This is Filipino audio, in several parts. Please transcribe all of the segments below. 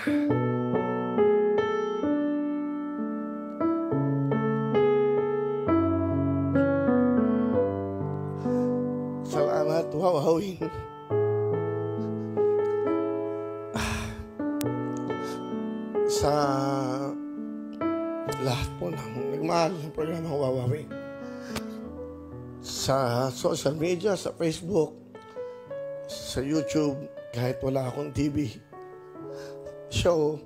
Salamat, wawawin. Sa lahat po ng nagmahal ng programa Wawawin. Sa social media, sa Facebook, sa YouTube, kahit wala akong TV show,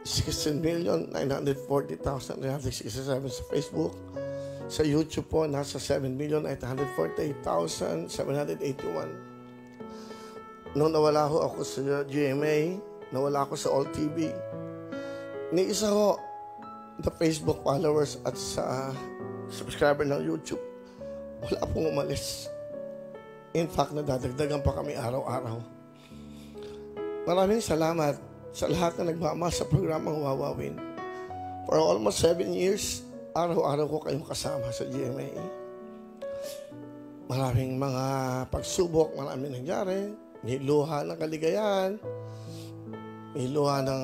16,940,367 sa Facebook. Sa YouTube po, nasa 7,848,781. Nung nawala ho ako sa GMA, nawala ako sa All TV, ni isa ho na Facebook followers at sa subscriber ng YouTube, wala pong umalis. In fact, nadadagdagan pa kami araw-araw. Maraming salamat sa lahat na nagmamahal sa programang Wawawin. For almost 7 years, araw-araw ko kayong kasama sa GMA. Maraming mga pagsubok, maraming nangyari. May luha ng kaligayahan, may luha ng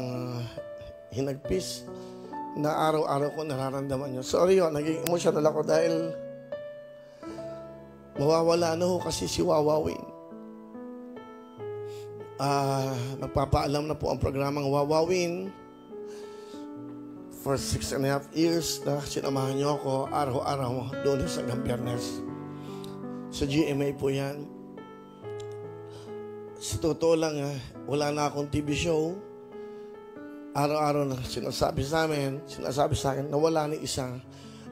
hinagpis na araw-araw ko nararamdaman nyo. Sorry ho, naging emotional ako dahil mawawala na ho kasi si Wawawin. Magpapaalam na po ang programang Wawawin. For 6.5 years na sinamahan nyo ako araw-araw doon sa Biyernes. Sa GMA po yan. Sa totoo lang, wala na akong TV show. Araw-araw na sinasabi sa akin na wala ni isa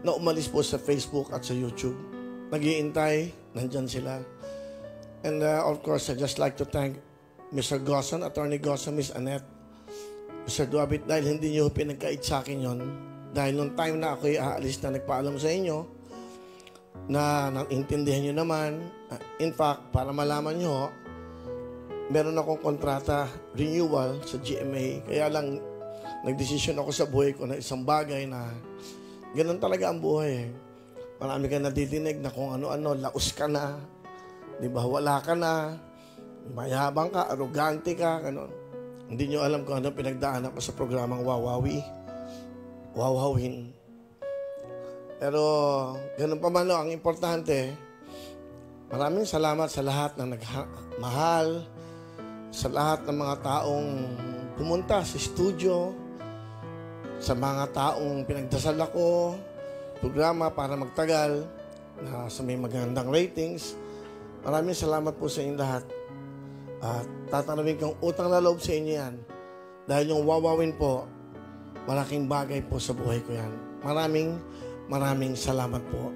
na umalis po sa Facebook at sa YouTube. Nag-iintay, nandyan sila. And of course, I'd just like to thank Mr. Gosson, Attorney Gosson, Miss Annette, Mr. Duabit, dahil hindi nyo pinagkait sa akin yon. Dahil nung time na ako'y aalis na nagpaalam sa inyo, na naintindihan nyo naman. In fact, para malaman nyo, meron akong kontrata, renewal sa GMA. Kaya lang, nagdesisyon ako sa buhay ko na isang bagay na ganun talaga ang buhay. Marami ka nadidinig na kung ano-ano, laos ka na, di ba, wala ka na, mayabang ka, arrogante ka, ganun. Hindi nyo alam kung ano pinagdaanan ko sa programang Wawawin. Pero, ganun pa man, ang importante, maraming salamat sa lahat na nagmahal, sa lahat ng mga taong pumunta sa studio, sa mga taong pinagdasal ako, programa para magtagal, na sa may magandang ratings. Maraming salamat po sa inyong lahat. At tatanawin kong utang na loob sa inyo yan. Dahil yung Wawawin po, malaking bagay po sa buhay ko yan. Maraming salamat po.